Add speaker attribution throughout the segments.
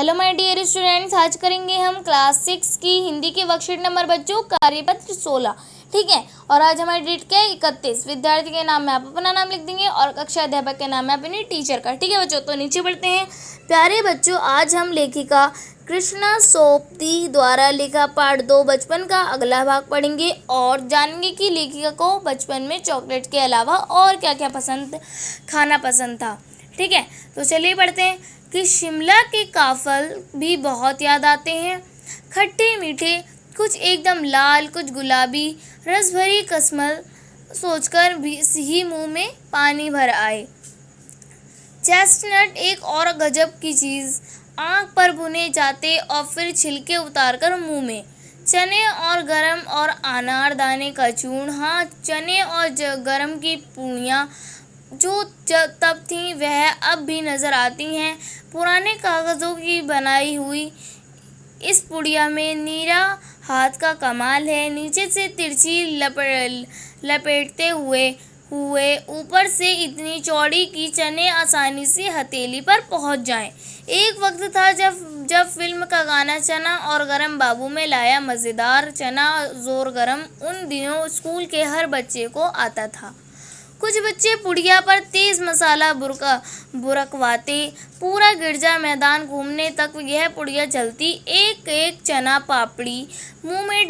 Speaker 1: Hello my dear students, आज करेंगे हम क्लास 6 की हिंदी के वर्कशीट नंबर बच्चों कार्यपत्र 16। ठीक है। और आज हमारी डेट क्या है 31। विद्यार्थी के नाम में आप अपना नाम लिख देंगे और कक्षा अध्यापक के नाम में अपने टीचर का। ठीक है बच्चों, तो नीचे बढ़ते हैं। प्यारे बच्चों, आज हम लेखिका कृष्णा सोपती द्वारा लिखा पाठ 2 बचपन का अगला भाग पढ़ेंगे और जानेंगे कि लेखिका को बचपन में चॉकलेट के अलावा और क्या क्या खाना पसंद था। ठीक है, तो चलिए पढ़ते हैं कि शिमला के काफल भी बहुत याद आते हैं, खट्टे मीठे, कुछ एकदम लाल, कुछ गुलाबी, रस भरी कस्मल सोचकर भी ही मुंह में पानी भर आए। चेस्टनट एक और गजब की चीज़, आँख पर भुने जाते और फिर छिलके उतारकर मुंह में। चने और गरम और अनारदाने का चूर्ण, हाँ चने और गरम की पूड़ियाँ जो तब थीं वह अब भी नज़र आती हैं। पुराने कागज़ों की बनाई हुई इस पुड़िया में नीरा हाथ का कमाल है। नीचे से तिरछी लपेटते हुए ऊपर से इतनी चौड़ी कि चने आसानी से हथेली पर पहुंच जाएं। एक वक्त था जब फिल्म का गाना चना और गरम बाबू में लाया मज़ेदार चना जोर गरम उन दिनों स्कूल के हर बच्चे को आता था। कुछ बच्चे पुड़िया पर तेज़ मसाला बुरकवाते, पूरा गिरजा मैदान घूमने तक यह पुड़िया चलती। एक एक चना पापड़ी मुंह में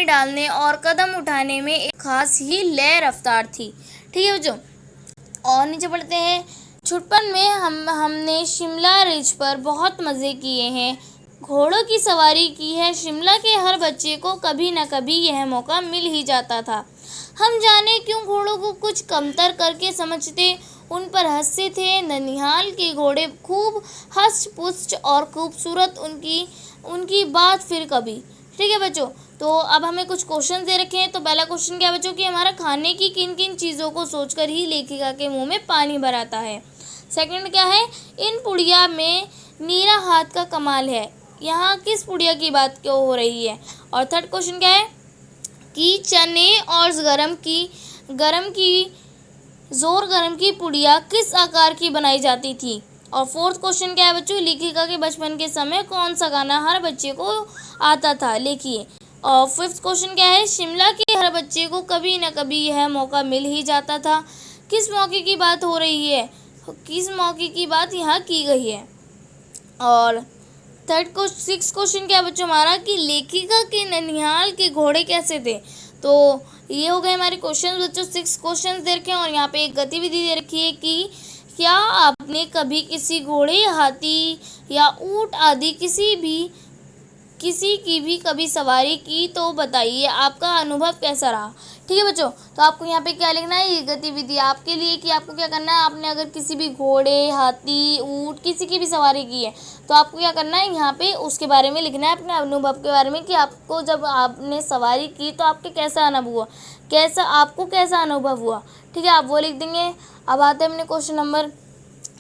Speaker 1: डालने और कदम उठाने में एक खास ही लय रफ्तार थी। ठीक है बच्चों, और नीचे पढ़ते हैं। छुटपन में हमने शिमला रिज पर बहुत मज़े किए हैं, घोड़ों की सवारी की है। शिमला के हर बच्चे को कभी न कभी यह मौका मिल ही जाता था। हम जाने क्यों घोड़ों को कुछ कमतर करके समझते, उन पर हंसते थे। ननिहाल के घोड़े खूब हष्ट पुष्ट और खूबसूरत, उनकी बात फिर कभी। ठीक है बच्चों, तो अब हमें कुछ क्वेश्चन दे रखे हैं। तो पहला क्वेश्चन क्या है बच्चों कि हमारा खाने की किन किन चीज़ों को सोचकर ही लेखिका के मुंह में पानी भर आता है। सेकंड क्या है, इन पुड़िया में नीरा हाथ का कमाल है, यहाँ किस पुड़िया की बात क्यों हो रही है। और थर्ड क्वेश्चन क्या है कि चने और गरम की पुड़िया किस आकार की बनाई जाती थी। और फोर्थ क्वेश्चन क्या है बच्चों, लेखिका के बचपन के समय कौन सा गाना हर बच्चे को आता था, लिखिए। और फिफ्थ क्वेश्चन क्या है, शिमला के हर बच्चे को कभी न कभी यह मौका मिल ही जाता था, किस मौके की बात हो रही है, किस मौके की बात यहाँ की गई है। और सिक्स क्वेश्चन क्या बच्चों हमारा कि लेखिका के ननिहाल के घोड़े कैसे थे। तो ये हो गए हमारे क्वेश्चन बच्चों, 6 क्वेश्चन दे रखे हैं और यहाँ पे एक गतिविधि दे रखी है कि क्या आपने कभी किसी घोड़े, हाथी या ऊंट आदि किसी की भी कभी सवारी की, तो बताइए आपका अनुभव कैसा रहा। ठीक है बच्चों, तो आपको यहाँ पे क्या लिखना है, ये गतिविधि आपके लिए कि आपको क्या करना है। आपने अगर किसी भी घोड़े, हाथी, ऊंट किसी की भी सवारी की है तो आपको क्या करना है, यहाँ पे उसके बारे में लिखना है, अपने अनुभव के बारे में कि आपको जब आपने सवारी की तो आपके कैसा अनुभव हुआ, कैसा अनुभव हुआ। ठीक है, आप वो लिख देंगे। अब आते हैं अपने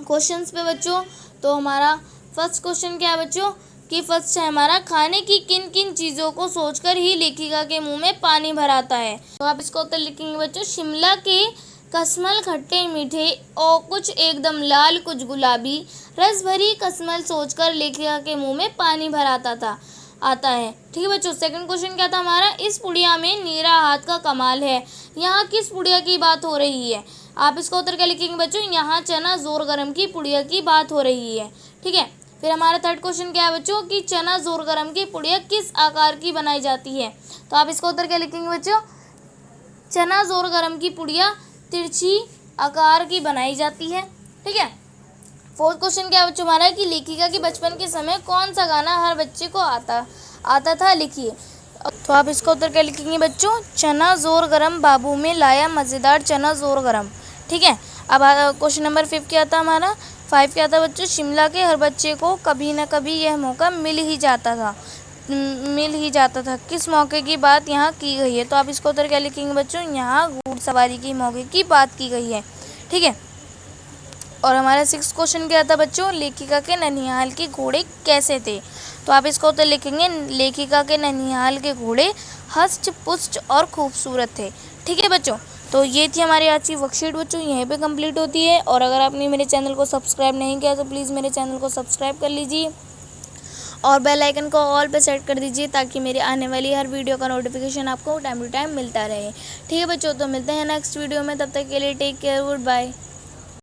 Speaker 1: क्वेश्चंस पे बच्चों। तो हमारा फर्स्ट क्वेश्चन क्या है बच्चों कि फर्स्ट है हमारा, खाने की किन किन चीज़ों को सोचकर ही लेखिका के मुंह में पानी भर आता है। तो आप इसको उत्तर लिखेंगे बच्चों, शिमला के कस्मल खट्टे मीठे और कुछ एकदम लाल, कुछ गुलाबी, रस भरी कस्मल सोचकर लेखिका के मुंह में पानी भर आता है। ठीक है बच्चों, सेकंड क्वेश्चन क्या था हमारा, इस पुड़िया में नीरा हाथ का कमाल है, यहाँ किस पुड़िया की बात हो रही है। आप इसका उत्तर क्या लिखेंगे बच्चों, यहाँ चना जोर गरम की पुड़िया की बात हो रही है। ठीक है, फिर हमारा थर्ड क्वेश्चन क्या है बच्चों कि चना जोर गरम की पुड़िया किस आकार की बनाई जाती है। तो आप इसका उत्तर क्या लिखेंगे बच्चों, चना जोर गरम की पुड़िया तिरछी आकार की बनाई जाती है। ठीक है, फोर्थ क्वेश्चन क्या है बच्चों हमारा कि लेखिका के बचपन के समय कौन सा गाना हर बच्चे को आता था, लिखिए। तो आप इसका उत्तर क्या लिखेंगे बच्चों, चना जोर गरम बाबू में लाया मज़ेदार चना जोर गरम। ठीक है, अब क्वेश्चन नंबर 5 क्या था हमारा, 5 क्या था बच्चों, शिमला के हर बच्चे को कभी न कभी यह मौका मिल ही जाता था, किस मौके की बात यहाँ की गई है। तो आप इसको उत्तर क्या लिखेंगे बच्चों, यहाँ घुड़सवारी की मौके की बात की गई है। ठीक है, और हमारा 6 क्वेश्चन क्या था बच्चों, लेखिका के ननिहाल के घोड़े कैसे थे। तो आप इसको उत्तर लिखेंगे, लेखिका के ननिहाल के घोड़े हष्ट पुष्ट और खूबसूरत थे। ठीक है बच्चों, तो ये थी हमारी आज की वर्कशीट बच्चों, यहीं पे कंप्लीट होती है। और अगर आपने मेरे चैनल को सब्सक्राइब नहीं किया तो प्लीज़ मेरे चैनल को सब्सक्राइब कर लीजिए और बेल आइकन को ऑल पे सेट कर दीजिए ताकि मेरी आने वाली हर वीडियो का नोटिफिकेशन आपको टाइम टू टाइम मिलता रहे। ठीक है बच्चों, तो मिलते हैं नेक्स्ट वीडियो में, तब तक के लिए टेक केयर, गुड बाय।